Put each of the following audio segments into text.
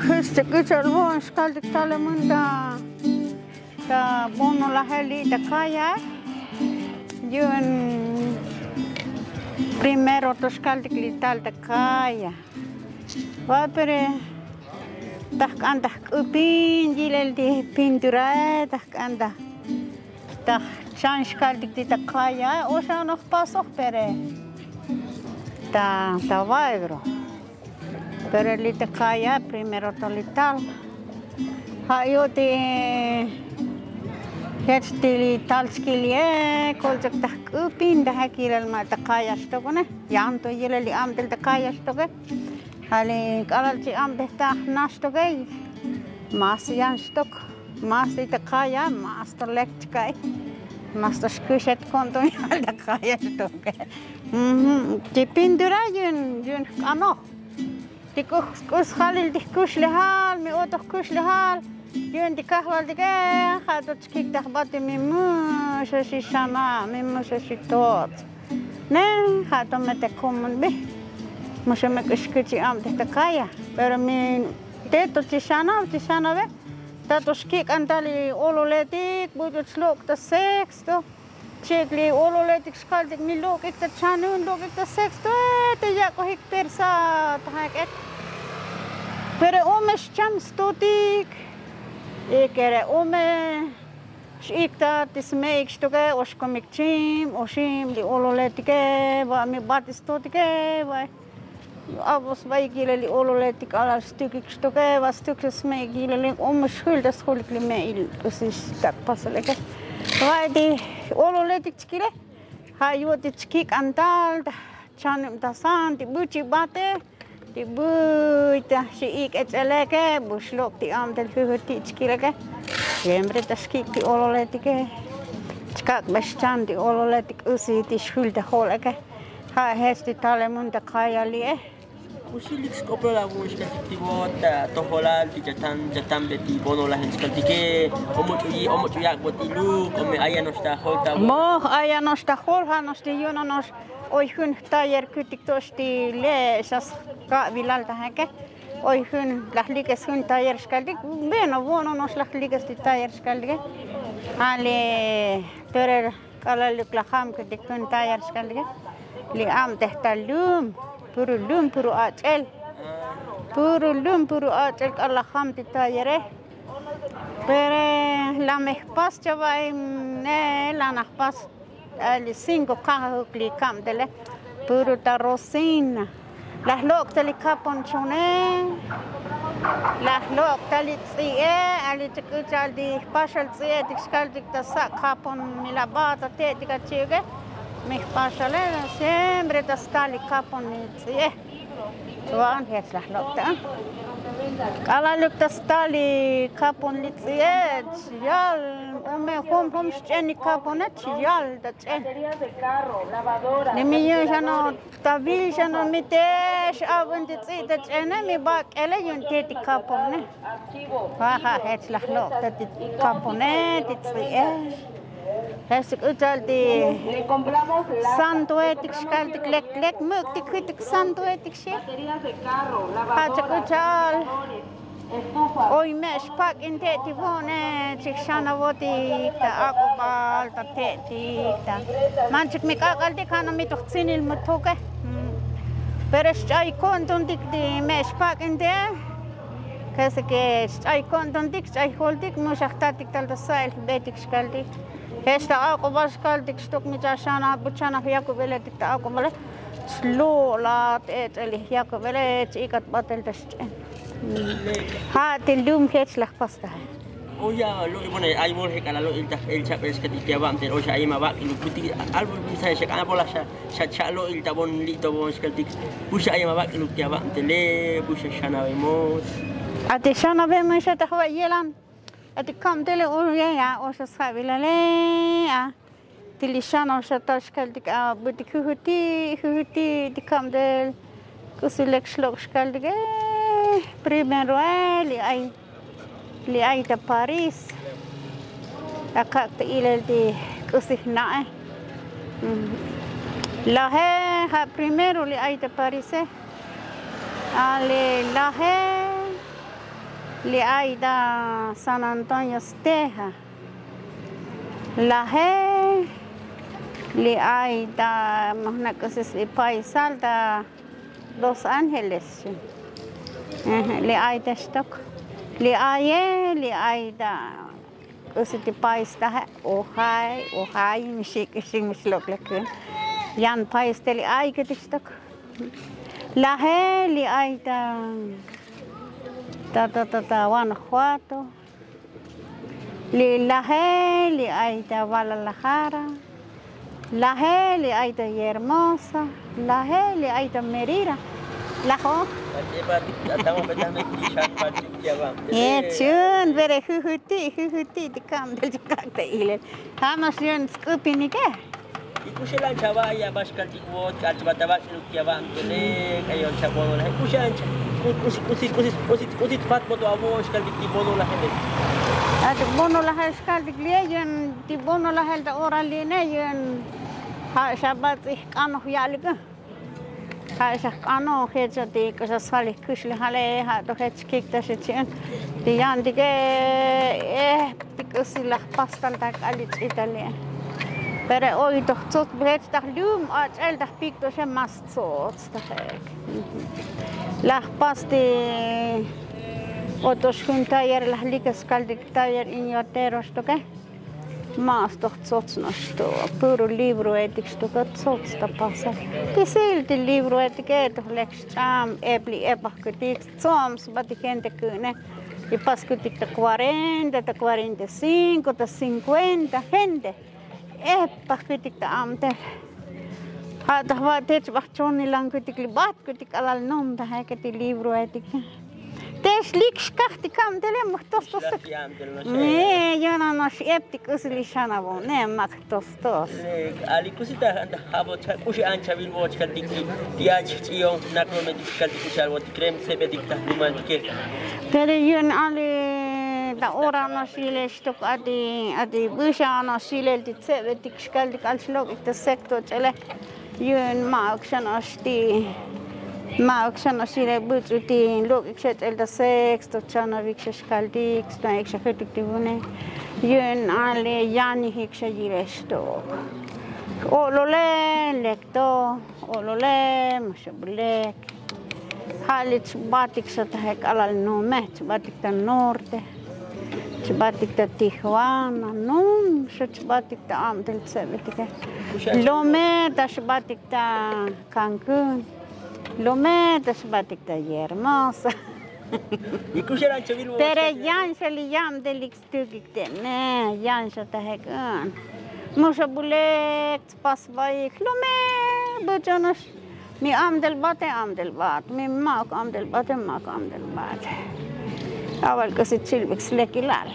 Este que chalvon skaldik talemunda ta bono la heli ta kaya yun primero to skaldik lital ta kaya va pere tak anda upin jilel di pintura tak anda tak chan skaldik ta kaya o sa nog pasok pere ta vaegro. Pero lita kaya primero tolital. Hayo ti hesti talskilie koljak tak upin dah kilal ma takaya stokone. Yam to yelali am del takaya stoke. Hali kalal ci am deh tak nastoke. Mas yan stok. Mas di takaya mas to lekkai. Mas to skushet konto yal takaya stoke. Ti pindura yun ano. Tikus halil tikus lehal, mi otoh kus lehal, yun tikahwal tika, hadot skik tahbati mimu sesi sana, mimu sesi tot. Ne, hadot mete kumun be, musa me kuskiti am te kaya, pero mi teto tisana be, tato skik antali ololetik, budut slok ta sexto. Cekli ololetik skaldik mi lok ik ta chanun lok ik ta sexto te jako hik persa tahaket. Pere ome scham stotik ikere ome shikta tisme ik stoke oskomik chim oshim li ololetike va mi batistotike va avos vai gileli ololetik ala stukik stoke va stuk sme gileli ome schuld scholik li me is tak pasaleke. Vai di ololetik skile hayo ti skik antal chanem tasan ti buci bate ti buita si ik etseleke buslok ti am del huti skileke yemre ta skik ti ololetike skak bestan ti ololetik usi ti schulde holeke ha hesti talemunda kayali Usilik skoplo la vuska tibo ta toholal ti jatan beti bono la henskatike omotu yak botilu come ayanos ta holta mo ayanos ta holha nos ti yonos oi hun tayer kutik tosti le sas ka vilalta heke oi hun lahlikes hun tayer skaldik beno bono nos lahlikes ti tayer skaldik ale terer kala luklaham kutik hun tayer skaldik li am tehtalum puru acel Allah ham titayere pere la mehpas chavai ne la nahpas ali 5 kahukli kam dele puru tarosina las lok tali kapon chone las lok tali tsie ali tikuchal di pasal tsie tikskal tikta kapon milabata te tikachege mich pasale sempre da stali kapon tsie tuan hetslah lokta kala lukta stali kapon litsie yal ome hom steni kaponet yal da tsen ni mi jano tabil jano mitesh avent tsie da tsene mi bak ele yun teti kapon ne ha hetslah lokta kaponet tsie Hesik utal di santo etik skaldik lek muktik hitik santo etik shi. Hajak utal oi mesh pak inte ti vone chikshana voti ta akobal ta teti ta manchik mikakal di kana mitoksinil mutoke. Peres ay konton dik di mesh pak inte kesike ay konton dik ay holdik mushaktatik tal sail betik skaldik. Hesta ako baskal tikstok mitashana buchana yakubele tikta ako male slow lat eteli yakubele ikat batel test ha tildum kets lah pasta oh ya lo ibone ay bol hekala lo el chapes ketika bam ter o sha ima bak lu puti album bisa shekana bola sha lo il tabon lito bon skeltik busha ima bak lu kia bam tele busha shana vemos ate shana vemos ta hwa yelan ati kam tele ya o sabila le tilishana o tashkal dik butik huti dikam del kusilek shlok shkal dik primero li ay ta Paris akak ta ilal di kusihna lahe ha primero li ay ta Paris ale lahe li aida San Antonio Teja. La he li aida mahna kasis paisal da Los Ángeles. Li aida stok. Li aida kasit pais da ohai mislok lekun. Yan pais teli ai ketistok. La he li aida Guanajuato. La he li aida Guadalajara. La he li aida Hermosa. La he li aida Merida. La ho. Chun bere huhuti di kam del jakta ile. Hamas yun skupini ke. Ikusilan chawa ya baskal tikwot kat batabak lukia bantele kayo chabono la ikusilan kusit pat boto avo skal tibono la hele. At bono la skal tikliyen tibono la hel da ora line yun ha shabat ikano yalga. Ha shakano hecha ti cosa sali kusle hale ha to hech kikta shchen. Ti yan dige tikusilah pastal tak alit Italia. Pero hoy toch breed dag loom uit eldag piek dus een mast zo la pasti otros juntayer las ligas caldicayer in yoteros to ke mas toch zots no sto puro libro etix to got zots ta pasa kisil de libro etiquette lex cham epli epakutik soms bat gente kune y paskutik ta 40 ta 45 ta 50 gente pakkutik ta amter. Hada vatet bachoni lang kutik libat kutik alal nom da heketi libro etik. Tes lik skachti kam tele machtos tos. Ne, yana no sheptik usli shana bo, ne machtos tos. Ali kusita anda habot kushi ancha vil voch kaldik tiach tion nakromedik kaldik shalwot krem sebedik ta duman ke. Pero yun ali da ora no sile stok adi busha no sile di sebedik kaldik alslog ik de sektor tele. Yun maaksan asti maaksan asile bututi log ik zet el de sektor chana vikse kaldik sta ik zeg ik divune. Yun ali yani hikse jile stok. Olole lekto olole mushablek. Halit batik sa tahek alal nome, batik ta norte, batik ta Tijuana, num, batik ta amtel sebetika. Lome ta batik ta Cancún, lome ta batik ta Hermosa. Pero yan sa liyam delik stugik ne, yan sa tahek an. Mushabulek pas baik, lome bujonos. Mi amdel bat, mi mak amdel bat. Awal kasi chilbik slekilal.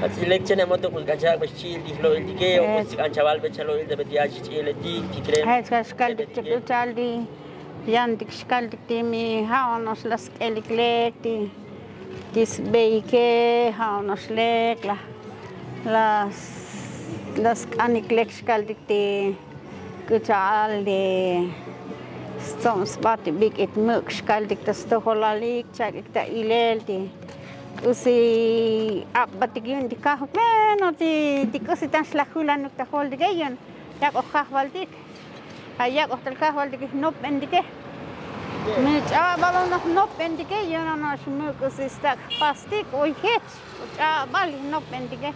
At selection mo to kung kaya ba chil di lo il dike o kung kanchawal be chalo il de tiaj chil di krem. Hay skal dik chaldi yan dik skal dik mi haonos las elikleti dis beike haonos lek las aniklek skal dik ti Kuchal de stoms bati big it muk skaldik ta stoholalik chalik ta ilelti usi abatigyun di kahok no di kasi tan slahulan nuk ta holdi gayon yak okahwaldik ayak oktal kahwaldik nop endike mit balon nop endike yon no smuk usi stak plastik oi het bali nop endike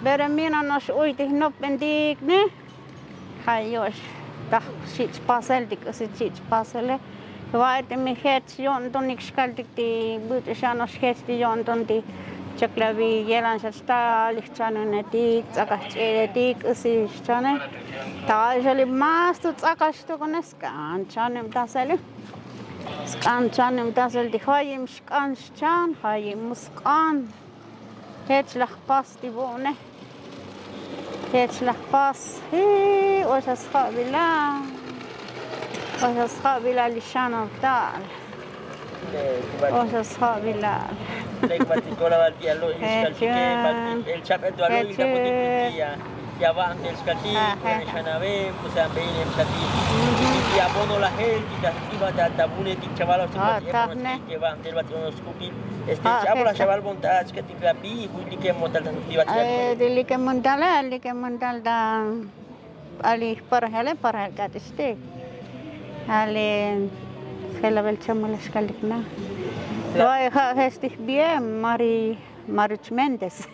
beramina no oi di nop endik ne Hayos, dah sih pasal sih pasal. Wae mi het yon don ik skaldik di butusan os het di yon don di chaklavi yelan sta lichanu netik akas etik usi chane. Ta jali mas tu akas tu kones kan chanem tasale. Skan chanem tasel di hayim skan hayim muskan. Het lag pas di bone. Het lag pas. وأصحاب بلال لشانة بتاعل وأصحاب بلال ya va ante el scati, Shanave, pues a ver en scati. Y abono la gel, y la activa de tabune, y chaval, que va ante el batrón scupi. Chaval, la chaval montas que te clapi, y que montal de dili que montal da ali para el gatiste. Ali se la velchamos la escalicna. Lo he bien, Marich Mendes.